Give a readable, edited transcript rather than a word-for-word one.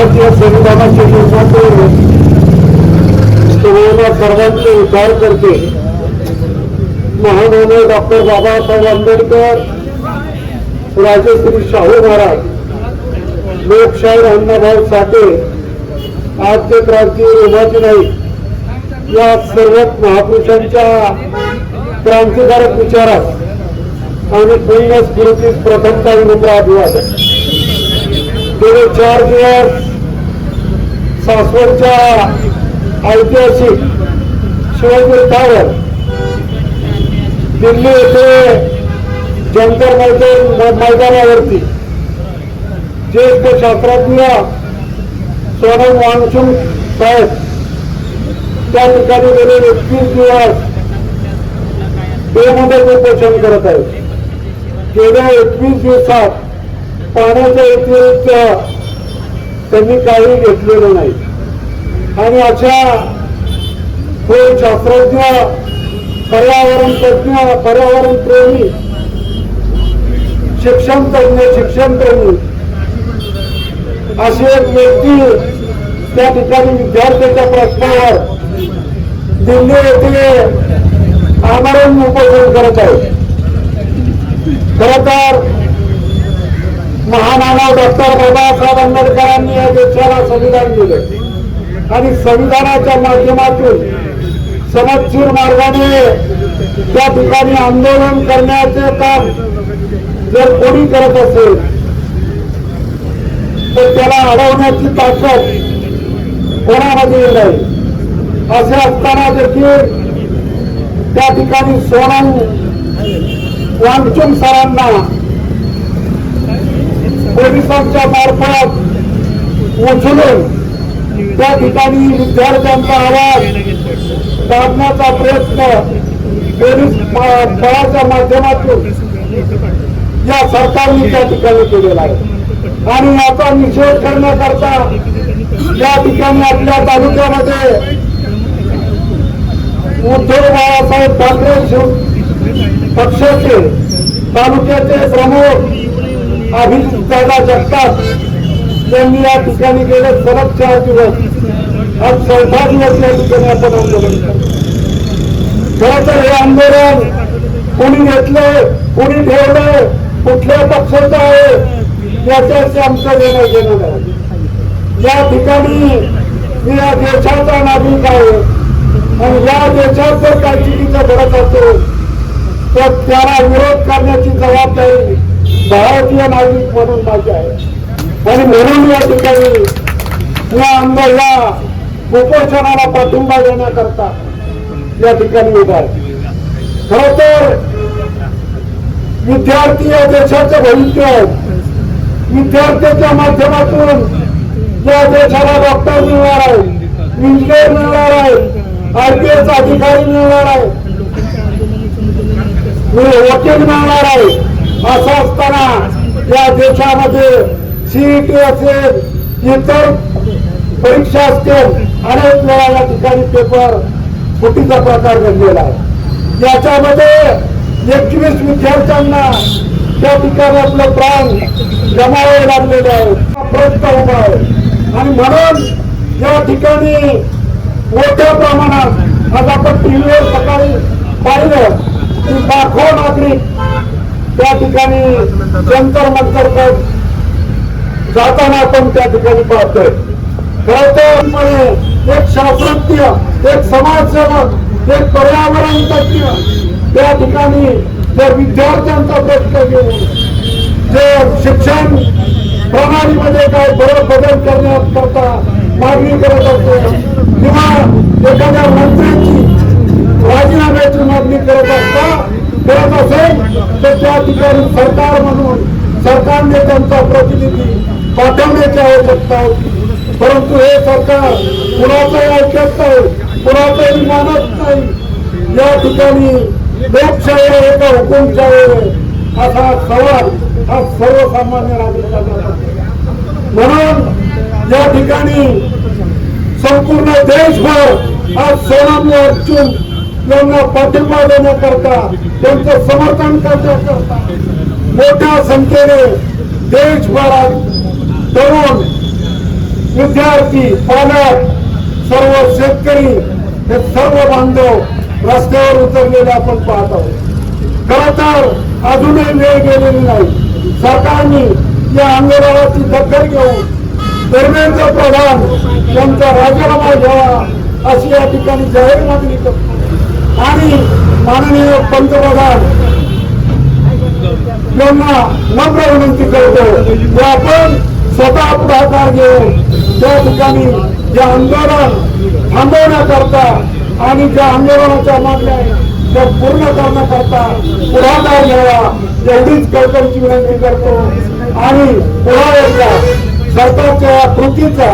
भारतीय संविधानाचे निर्माते सर्वांचे उद्धार करते महामानव डॉक्टर बाबासाहेब आंबेडकर, राजश्री शाहू महाराज, लोकशाहीर अण्णाभाऊ साठे, आद्य क्रांती उमाजी नाईक या सर्व महापुरुषांच्या क्रांतिकारक विचारात आणि पुण्य स्फूर्तीस प्रथमता विनम्र अभिवादन. गेले 4 दिवस सासवडच्या ऐतिहासिक शिवाजी टावर दिल्ली येथे जंतर मैदानावरती ज्येष्ठ शास्त्रज्ञ सोनम वांगचुक साहेब त्या ठिकाणी गेले 21 दिवस बेमुदत उपोषण करत आहेत. गेल्या 21 दिवसात पाण्याच्या व्यतिरिक्त त्यांनी काही घेतलेलं नाही आणि अशा दोन शास्त्रज्ञ, पर्यावरण तज्ञ, पर्यावरण प्रेमी, शिक्षण प्रेमी अशी एक व्यक्ती त्या ठिकाणी विद्यार्थ्यांच्या प्रश्नावर दिल्ली येथे आमरण उपोषण करत आहे. खरं तर महामानव डॉक्टर बाबासाहेब आंबेडकरांनी या देशाला संविधान दिले आणि संविधानाच्या माध्यमातून समजशीर मार्गाने त्या ठिकाणी आंदोलन करण्याचे काम जर कोणी करत असेल तर त्याला अडवण्याची ताकद कोणामध्ये नाही. असे असताना देखील त्या ठिकाणी सोनम वांगचुक सरांना पोलिसांच्या मार्फत उचलून त्या ठिकाणी विद्यार्थ्यांचा आवाज दाबण्याचा प्रयत्न पोलीस बळाच्या माध्यमातून या सरकारने त्या ठिकाणी केलेला आहे आणि याचा निषेध करण्याकरता या ठिकाणी आपल्या तालुक्यामध्ये उद्धव बाळासाहेब ठाकरे पक्षाचे तालुक्याचे प्रमुख अभिजितदादा जगताप यांनी या ठिकाणी गेले सलग 4 दिवस आज 14 दिवस या ठिकाणी आपण आंदोलन करतो. खरं तर हे आंदोलन कोणी घेतले, कोणी ठेवले, कुठल्या पक्षाचं आहे याच्याशी आमचं घेणं नाही. या ठिकाणी मी या देशाचा नागरिक आहे आणि या देशात जर काही चुकीचं घडत असेल तर त्याला विरोध करण्याची जबाबदारी भारतीय नागरिक म्हणून माझी आहे आणि म्हणून या ठिकाणी या आंदोलनाला उपोषणाला पाठिंबा देण्याकरता या ठिकाणी उभा आहे. खरं तर विद्यार्थी या देशाचं भविष्य आहे. विद्यार्थ्यांच्या माध्यमातून या देशाला डॉक्टर मिळणार आहे, इंजिनियर मिळणार आहे, IPS अधिकारी मिळणार आहे, वकील मिळणार आहे. असं असताना या देशामध्ये CET असेल, इतर परीक्षा असतील, अनेक वेळा या ठिकाणी पेपर फुटीचा प्रकार घडलेला आहे. याच्यामध्ये 21 विद्यार्थ्यांना त्या ठिकाणी आपलं प्राण गमावे लागलेले आहे. प्रश्न उभा आहे आणि म्हणून या ठिकाणी मोठ्या प्रमाणात आज आपण टीव्हीवर सकाळी पाहिलं की लाखो नागरिक त्या ठिकाणी जंतर मंतर जाताना आपण त्या ठिकाणी पाहतोय. खरं तर एक शास्त्रज्ञ, एक समाजसेवक, एक पर्यावरण तज्ञ त्या ठिकाणी जर विद्यार्थ्यांचा प्रश्न घेऊन जे शिक्षण प्रणालीमध्ये काय बदल करण्याकरता मागणी करत असेल किंवा एखाद्या मंत्र्यांची राजीनाम्याची मागणी करत असेल तर त्या ठिकाणी सरकार म्हणून सरकारने त्यांचा प्रतिनिधी पाठवण्याची आवश्यकता होती. परंतु हे सरकार कुणाचंही ऐकत नाही, कुणाचंही मानत नाही. या ठिकाणी लोकशाही आहे का हुकुमशाही असा सवाल हा सर्वसामान्य नागरिकांना. म्हणून या ठिकाणी संपूर्ण देशभर आज सोनम वांगचुक यांना पाठिंबा देण्याकरता, त्यांचं समर्थन करण्याकरता मोठ्या संख्येने देशभरात तरुण विद्यार्थी, पालक, सर्व शेतकरी हे सर्व बांधव रस्त्यावर उतरलेले आपण पाहत आहोत. खरं तर अजूनही वेळ गेलेली नाही. सरकारने या आंदोलनाची दखल घेऊन धर्मेंद्र प्रधान यांचा राजीनामा घ्यावा अशी या ठिकाणी जाहीर मागणी करतो आणि माननीय पंतप्रधान यांना नम्र विनंती करतो की आपण स्वतः पुढाकार घेऊन त्या ठिकाणी जे आंदोलन थांबवण्याकरता आणि ज्या आंदोलनाच्या मागण्या आहेत त्या पूर्ण करण्याकरता पुढाकार घ्यावा एवढीच कळकळीची विनंती करतो आणि पुन्हा एकदा सरकारच्या या कृतीचा